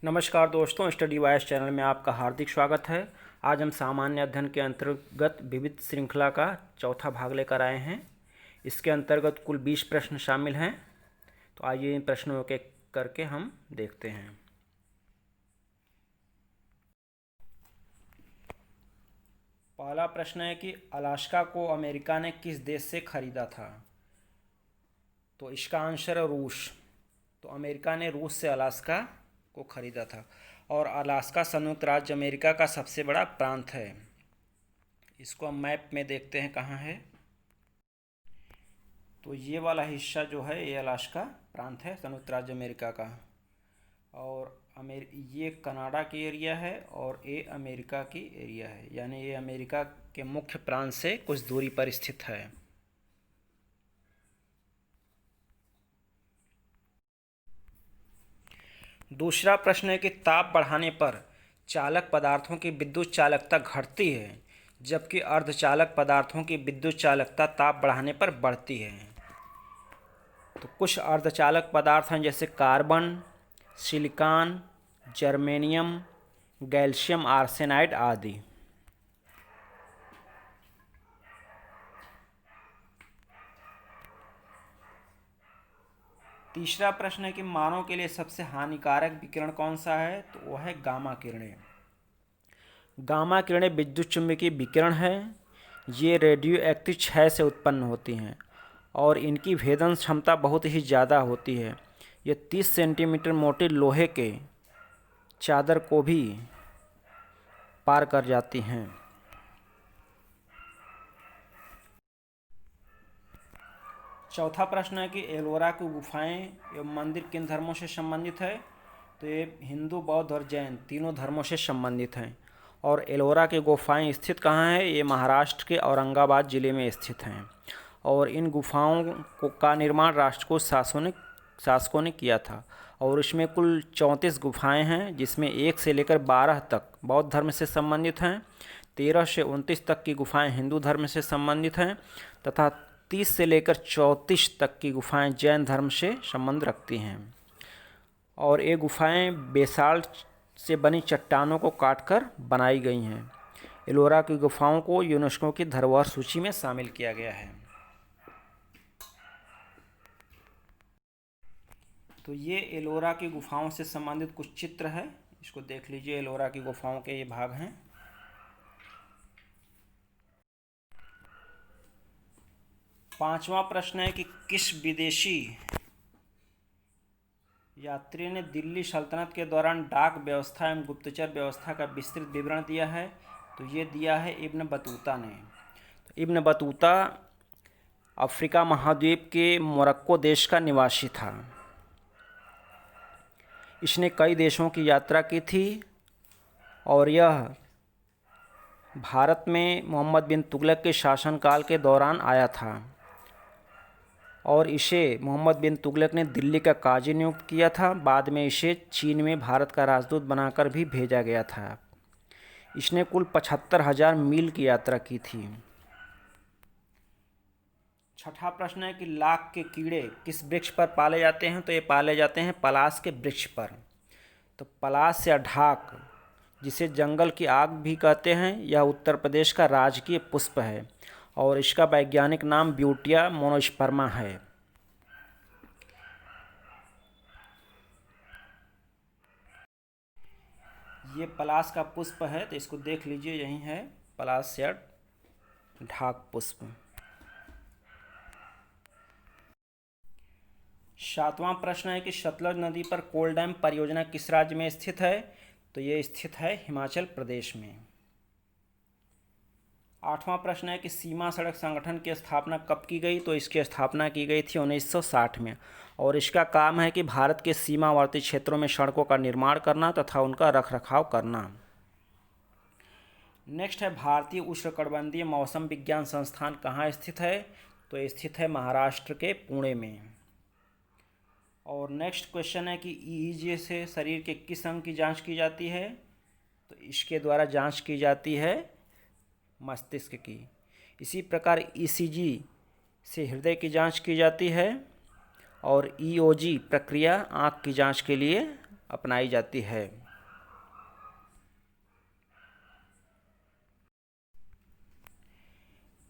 नमस्कार दोस्तों, study wise channel में आपका हार्दिक स्वागत है। आज हम सामान्य अध्ययन के अंतर्गत विविध श्रृंखला का चौथा भाग लेकर आए हैं। इसके अंतर्गत कुल 20 प्रश्न शामिल हैं। तो आइए इन प्रश्नों के करके हम देखते हैं। पहला प्रश्न है कि अलास्का को अमेरिका ने किस देश से खरीदा था? तो इसका आंसर है रूस। तो अमेरिका ने रूस से अलास्का को खरीदा था। और अलास्का संयुक्त राज्य अमेरिका का सबसे बड़ा प्रांत है। इसको हम मैप में देखते हैं कहाँ है। तो ये वाला हिस्सा जो है ये अलास्का प्रांत है संयुक्त राज्य अमेरिका का। और ये कनाडा की एरिया है और ये अमेरिका की एरिया है, यानी ये अमेरिका के मुख्य प्रांत से कुछ दूरी पर स्थित है। दूसरा प्रश्न है कि ताप बढ़ाने पर चालक पदार्थों की विद्युत चालकता घटती है, जबकि अर्धचालक पदार्थों की विद्युत चालकता ताप बढ़ाने पर बढ़ती है। तो कुछ अर्धचालक पदार्थ हैं जैसे कार्बन, सिलिकॉन, जर्मेनियम, गैल्शियम आर्सेनाइड आदि। तीसरा प्रश्न है कि मानव के लिए सबसे हानिकारक विकिरण कौन सा है? तो वह है गामा किरणें। गामा किरणें विद्युत चुम्बकीय विकिरण है। ये रेडियो एक्टिव क्षय से उत्पन्न होती हैं और इनकी भेदन क्षमता बहुत ही ज़्यादा होती है। ये 30 सेंटीमीटर मोटे लोहे के चादर को भी पार कर जाती हैं। चौथा प्रश्न है कि एलोरा की गुफाएं एवं मंदिर किन धर्मों से संबंधित है? तो ये हिंदू, बौद्ध और जैन तीनों धर्मों से संबंधित हैं। और एलोरा की गुफाएं स्थित कहाँ हैं? ये महाराष्ट्र के औरंगाबाद ज़िले में स्थित हैं। और इन गुफाओं का निर्माण राष्ट्रकूट शासकों ने किया था। और इसमें कुल 34 गुफाएं हैं, जिसमें 1 से लेकर 12 तक बौद्ध धर्म से संबंधित हैं, 13 से 29 तक की गुफाएं हिंदू धर्म से संबंधित हैं तथा 30 से लेकर 34 तक की गुफाएं जैन धर्म से संबंध रखती हैं। और ये गुफाएं बेसाल्ट से बनी चट्टानों को काटकर बनाई गई हैं। एलोरा की गुफाओं को यूनेस्को की धरोहर सूची में शामिल किया गया है। तो ये एलोरा की गुफाओं से संबंधित कुछ चित्र है, इसको देख लीजिए। एलोरा की गुफाओं के ये भाग हैं। पांचवा प्रश्न है कि किस विदेशी यात्री ने दिल्ली सल्तनत के दौरान डाक व्यवस्था एवं गुप्तचर व्यवस्था का विस्तृत विवरण दिया है? तो ये दिया है इब्न बतूता ने। तो इब्न बतूता अफ्रीका महाद्वीप के मोरक्को देश का निवासी था। इसने कई देशों की यात्रा की थी और यह भारत में मोहम्मद बिन तुगलक के शासनकाल के दौरान आया था। और इसे मोहम्मद बिन तुगलक ने दिल्ली का काजी नियुक्त किया था। बाद में इसे चीन में भारत का राजदूत बनाकर भी भेजा गया था। इसने कुल 75,000 मील की यात्रा की थी। छठा प्रश्न है कि लाख के कीड़े किस वृक्ष पर पाले जाते हैं? तो ये पाले जाते हैं पलाश के वृक्ष पर। तो पलाश या ढाक, जिसे जंगल की आग भी कहते हैं, यह उत्तर प्रदेश का राजकीय पुष्प है और इसका वैज्ञानिक नाम ब्यूटिया मोनोस्पर्मा है। ये पलाश का पुष्प है, तो इसको देख लीजिए, यही है पलाश या ढाक पुष्प। सातवां प्रश्न है कि सतलज नदी पर कोल डैम परियोजना किस राज्य में स्थित है? तो ये स्थित है हिमाचल प्रदेश में। आठवां प्रश्न है कि सीमा सड़क संगठन की स्थापना कब की गई? तो इसकी स्थापना की गई थी 1960 में और इसका काम है कि भारत के सीमावर्ती क्षेत्रों में सड़कों का निर्माण करना तथा उनका रखरखाव करना। नेक्स्ट है भारतीय उष्णकटिबंधीय मौसम विज्ञान संस्थान कहाँ स्थित है? तो स्थित है महाराष्ट्र के पुणे में। और नेक्स्ट क्वेश्चन है कि ईईजी से शरीर के किस अंग की जांच की जाती है? तो इसके द्वारा जांच की जाती है मस्तिष्क की। इसी प्रकार ईसीजी से हृदय की जांच की जाती है और ईओजी प्रक्रिया आँख की जांच के लिए अपनाई जाती है।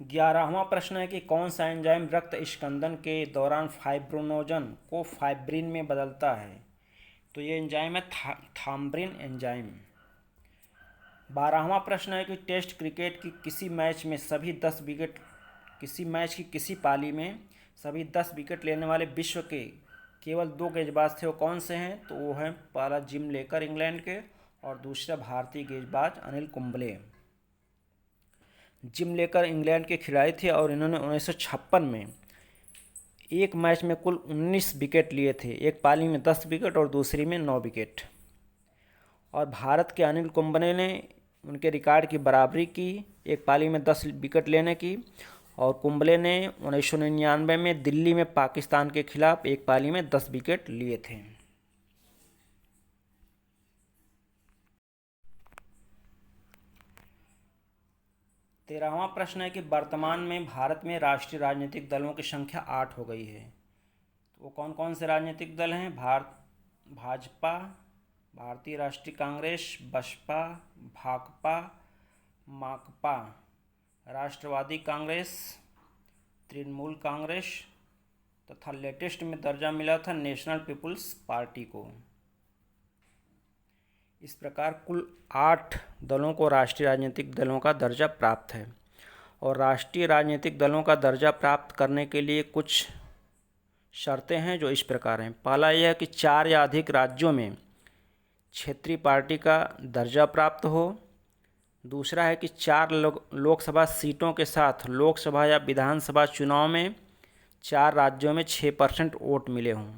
11वां प्रश्न है कि कौन सा एंजाइम रक्त स्कंदन के दौरान फाइब्रिनोजन को फाइब्रिन में बदलता है? तो ये एंजाइम है थाम्ब्रिन एंजाइम। 12वां प्रश्न है कि टेस्ट क्रिकेट की किसी मैच की किसी पाली में सभी 10 विकेट लेने वाले विश्व के केवल 2 गेंदबाज थे, वो कौन से हैं? तो वो हैं पहला जिम लेकर इंग्लैंड के और दूसरा भारतीय गेंदबाज अनिल कुंबले। जिम लेकर इंग्लैंड के खिलाड़ी थे और इन्होंने 1956 में एक मैच में कुल 19 विकेट लिए थे, एक पाली में 10 विकेट और दूसरी में 9 विकेट। और भारत के अनिल कुंबले ने उनके रिकॉर्ड की बराबरी की, एक पाली में 10 विकेट लेने की। और कुंबले ने 1999 में दिल्ली में पाकिस्तान के खिलाफ एक पाली में 10 विकेट लिए थे। तेरहवां प्रश्न है कि वर्तमान में भारत में राष्ट्रीय राजनीतिक दलों की संख्या 8 हो गई है। तो वो कौन कौन से राजनीतिक दल हैं? भाजपा, भारतीय राष्ट्रीय कांग्रेस, बसपा, भाकपा, माकपा, राष्ट्रवादी कांग्रेस, तृणमूल कांग्रेस तथा लेटेस्ट में दर्जा मिला था नेशनल पीपुल्स पार्टी को। इस प्रकार कुल 8 दलों को राष्ट्रीय राजनीतिक दलों का दर्जा प्राप्त है। और राष्ट्रीय राजनीतिक दलों का दर्जा प्राप्त करने के लिए कुछ शर्तें हैं जो इस प्रकार हैं। पहला यह है कि 4 या अधिक राज्यों में क्षेत्रीय पार्टी का दर्जा प्राप्त हो। दूसरा है कि 4 लोकसभा सीटों के साथ लोकसभा या विधानसभा चुनाव में 4 राज्यों में 6% वोट मिले हों।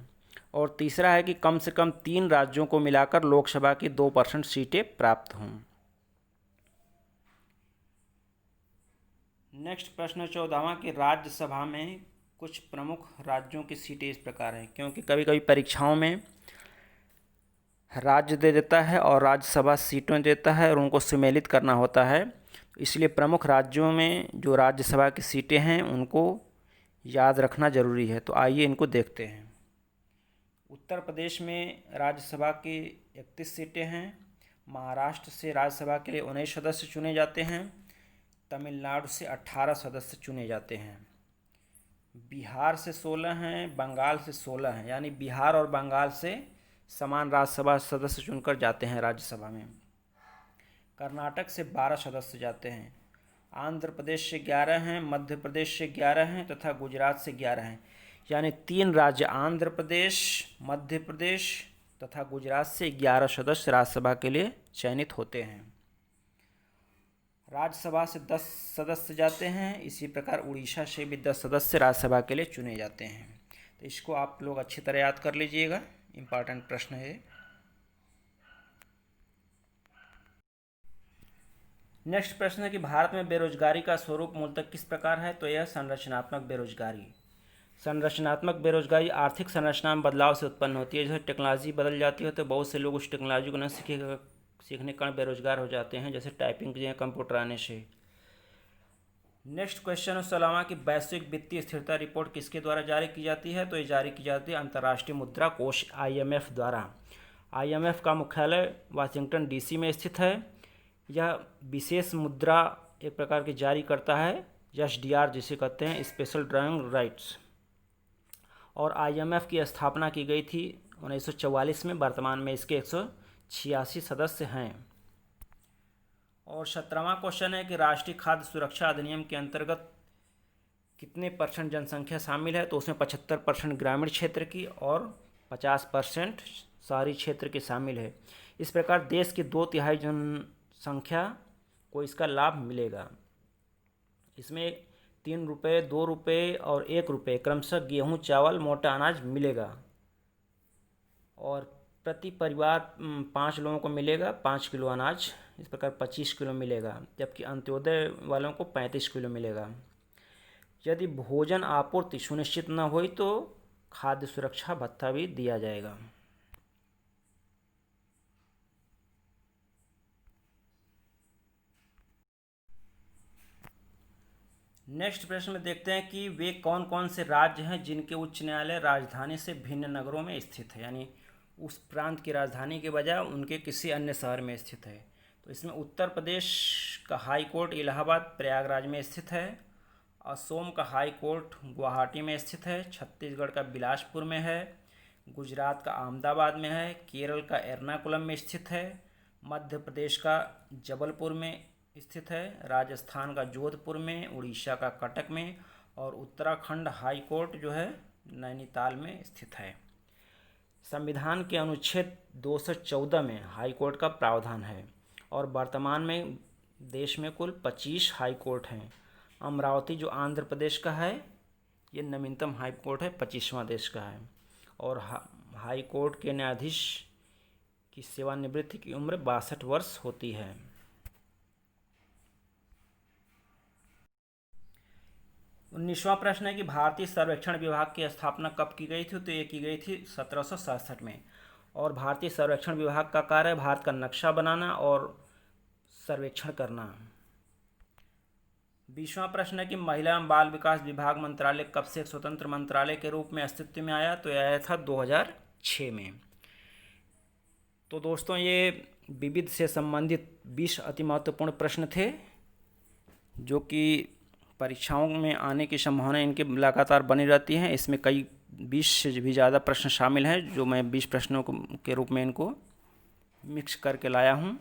और तीसरा है कि कम से कम 3 राज्यों को मिलाकर लोकसभा की 2% सीटें प्राप्त हों। नेक्स्ट प्रश्न 14वां कि राज्यसभा में कुछ प्रमुख राज्यों की सीटें इस प्रकार हैं, क्योंकि कभी कभी परीक्षाओं में राज्य दे देता है और राज्यसभा सीटें देता है और उनको सम्मिलित करना होता है, इसलिए प्रमुख राज्यों में जो राज्यसभा की सीटें हैं उनको याद रखना जरूरी है। तो आइए इनको देखते हैं। उत्तर प्रदेश में राज्यसभा की 31 सीटें हैं। महाराष्ट्र से राज्यसभा के लिए 19 सदस्य चुने जाते हैं। तमिलनाडु से 18 सदस्य चुने जाते हैं। बिहार से 16 हैं, बंगाल से 16 हैं, यानी बिहार और बंगाल से समान राज्यसभा सदस्य चुनकर जाते हैं राज्यसभा में। कर्नाटक से 12 सदस्य जाते हैं। आंध्र प्रदेश से 11 हैं, मध्य प्रदेश से 11 हैं तथा गुजरात से 11 हैं, यानी 3 राज्य आंध्र प्रदेश, मध्य प्रदेश तथा गुजरात से 11 सदस्य राज्यसभा के लिए चयनित होते हैं। राज्यसभा से 10 सदस्य जाते हैं। इसी प्रकार उड़ीसा से भी 10 सदस्य राज्यसभा के लिए चुने जाते हैं। तो इसको आप लोग अच्छी तरह याद कर लीजिएगा, इम्पॉर्टेंट प्रश्न है। नेक्स्ट प्रश्न है कि भारत में बेरोजगारी का स्वरूप मूलतः किस प्रकार है? तो यह संरचनात्मक बेरोजगारी। संरचनात्मक बेरोजगारी आर्थिक संरचना में बदलाव से उत्पन्न होती है। जैसे टेक्नोलॉजी बदल जाती है तो बहुत से लोग उस टेक्नोलॉजी को न सीखने के कारण बेरोजगार हो जाते हैं, जैसे टाइपिंग या कंप्यूटर आने से। नेक्स्ट क्वेश्चन है 16वां कि वैश्विक वित्तीय स्थिरता रिपोर्ट किसके द्वारा जारी की जाती है? तो ये जारी की जाती है अंतर्राष्ट्रीय मुद्रा कोष IMF द्वारा। IMF का मुख्यालय वाशिंगटन DC में स्थित है। यह विशेष मुद्रा एक प्रकार की जारी करता है, SDR जिसे कहते हैं, स्पेशल ड्राइंग राइट्स। और IMF की स्थापना की गई थी 1944 में। वर्तमान में इसके 186 सदस्य हैं। और 17वां क्वेश्चन है कि राष्ट्रीय खाद्य सुरक्षा अधिनियम के अंतर्गत कितने % जनसंख्या शामिल है? तो उसमें 75% ग्रामीण क्षेत्र की और 50% शहरी क्षेत्र की शामिल है। इस प्रकार देश की 2/3 जनसंख्या को इसका लाभ मिलेगा। इसमें 3 रुपये, 2 रुपये और 1 रुपये क्रमशः गेहूँ, चावल, मोटा अनाज मिलेगा। और प्रति परिवार 5 लोगों को मिलेगा 5 किलो अनाज। इस प्रकार 25 किलो मिलेगा, जबकि अंत्योदय वालों को 35 किलो मिलेगा। यदि भोजन आपूर्ति सुनिश्चित न हुई तो खाद्य सुरक्षा भत्ता भी दिया जाएगा। नेक्स्ट प्रश्न में देखते हैं कि वे कौन कौन से राज्य हैं जिनके उच्च न्यायालय राजधानी से भिन्न नगरों में स्थित है, यानी उस प्रांत की राजधानी के बजाय उनके किसी अन्य शहर में स्थित है। तो इसमें उत्तर प्रदेश का हाई कोर्ट इलाहाबाद प्रयागराज में स्थित है, असोम का हाई कोर्ट गुवाहाटी में स्थित है, छत्तीसगढ़ का बिलासपुर में है, गुजरात का अहमदाबाद में है, केरल का एर्नाकुलम में स्थित है, मध्य प्रदेश का जबलपुर में स्थित है, राजस्थान का जोधपुर में, उड़ीसा का कटक में और उत्तराखंड हाई कोर्ट जो है नैनीताल में स्थित है। संविधान के अनुच्छेद 214 में हाई कोर्ट का प्रावधान है और वर्तमान में देश में कुल 25 हाई कोर्ट हैं। अमरावती जो आंध्र प्रदेश का है ये नवीनतम हाई कोर्ट है, 25वां देश का है। और हाई कोर्ट के न्यायाधीश की सेवानिवृत्ति की उम्र 62 वर्ष होती है। उन्नीसवां प्रश्न है कि भारतीय सर्वेक्षण विभाग की स्थापना कब की गई थी? तो ये की गई थी 1767 में। और भारतीय सर्वेक्षण विभाग का कार्य है भारत का नक्शा बनाना और सर्वेक्षण करना। 20वां प्रश्न है कि महिला एवं बाल विकास विभाग मंत्रालय कब से एक स्वतंत्र मंत्रालय के रूप में अस्तित्व में आया? तो यह आया था 2006 में। तो दोस्तों ये विविध से संबंधित 20 अति महत्वपूर्ण प्रश्न थे जो कि परीक्षाओं में आने की संभावना इनके लगातार बनी रहती हैं। इसमें कई 20 से भी ज़्यादा प्रश्न शामिल हैं जो मैं 20 प्रश्नों के रूप में इनको मिक्स करके लाया हूं।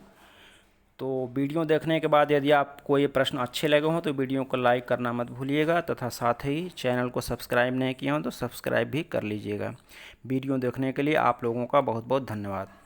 तो वीडियो देखने के बाद यदि आपको ये प्रश्न अच्छे लगे हों तो वीडियो को लाइक करना मत भूलिएगा तथा साथ ही चैनल को सब्सक्राइब नहीं किया हो तो सब्सक्राइब भी कर लीजिएगा। वीडियो देखने के लिए आप लोगों का बहुत बहुत धन्यवाद।